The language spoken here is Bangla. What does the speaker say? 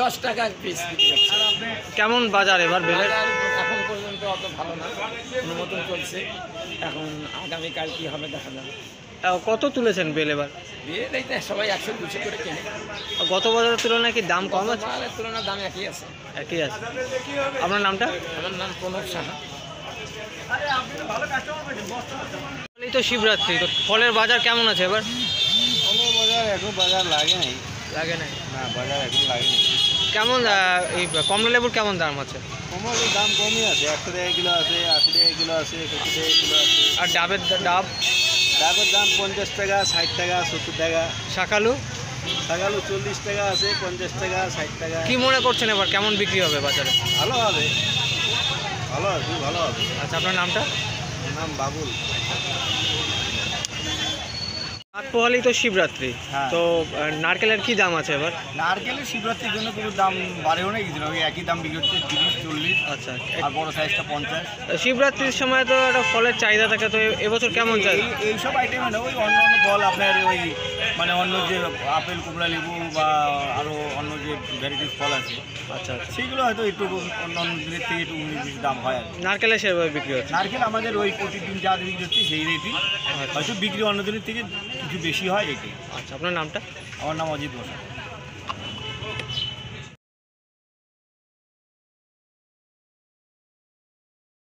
10 টাকা পিস। কেমন বাজার এবার বেলের? এখন পর্যন্ত অত ভালো না, কোনো মতন চলছে। এখন আগামীকাল কি হবে দেখা যাবে। কত তুলেছেন বেল এবার? বেল এই সবাই 100-200 করে কেনে। গত বাজারের তুলনায় কি দাম কম আছে? মালের তুলনায় দাম একই আছে। একই আছে। আপনার নামটা? আমার নাম প্রণব সাহা। এই তো শিবরাত্রি, তো ফলের বাজার কেমন আছে এবার? ফলের বাজার এখন বাজার লাগে নাই। লাগে না? না, বাজার এখন লাগে নাই। কেমন এই কমলা লেবুর কেমন দাম আছে? কমলার দাম কমই আছে, 100 টাকা কিলো আছে, 80 টাকা কিলো আছে, 70 টাকা কিলো আছে। আর ডাবের ডাব? ডাবের দাম 50 টাকা, 60 টাকা, 70 টাকা। শাকালু? শাকালু 40 টাকা আছে, 50 টাকা, 60 টাকা। কি মনে করছেন এবার কেমন বিক্রি হবে বাজারে? ভালো হবে, ভালো হবে, খুব ভালো হবে। আচ্ছা, আপনার নামটা? আমার নাম বাবুল। হাত পোহালি তো শিবরাত্রি, হ্যাঁ। তো নারকেলের কি দাম আছে এবার? নারকেলের শিবরাত্রির জন্য কোনো দাম বাড়েও না, কিছু না, ওই একই দাম বিক্রি হচ্ছে, 30-40। আচ্ছা, আর বড় সাইজটা 50। শিবরাত্রির সময় তো একটা ফলের চাহিদা থাকে, তো এবছর কেমন চাই? এইসব আইটেমে না, ওই অন্য অন্য ফল আপনার ওই মানে অন্য যে আপেল, কমলা লেবু বা আরও অন্য যে ভ্যারাইটিস ফল আছে, আচ্ছা আচ্ছা। সেগুলো হয়তো একটু অন্য অন্য দিনের থেকে একটু বেশি দাম হয় আর কি। নারকেলের সেভাবে বিক্রি হচ্ছে? নারকেল আমাদের ওই প্রতিদিন যা বিক্রি হচ্ছে সেই রেটই, হয়তো বিক্রি অন্য দিনের থেকে কিছু বেশি হয় এটাই। আচ্ছা, আপনার নামটা? আমার নাম অজিত বসা।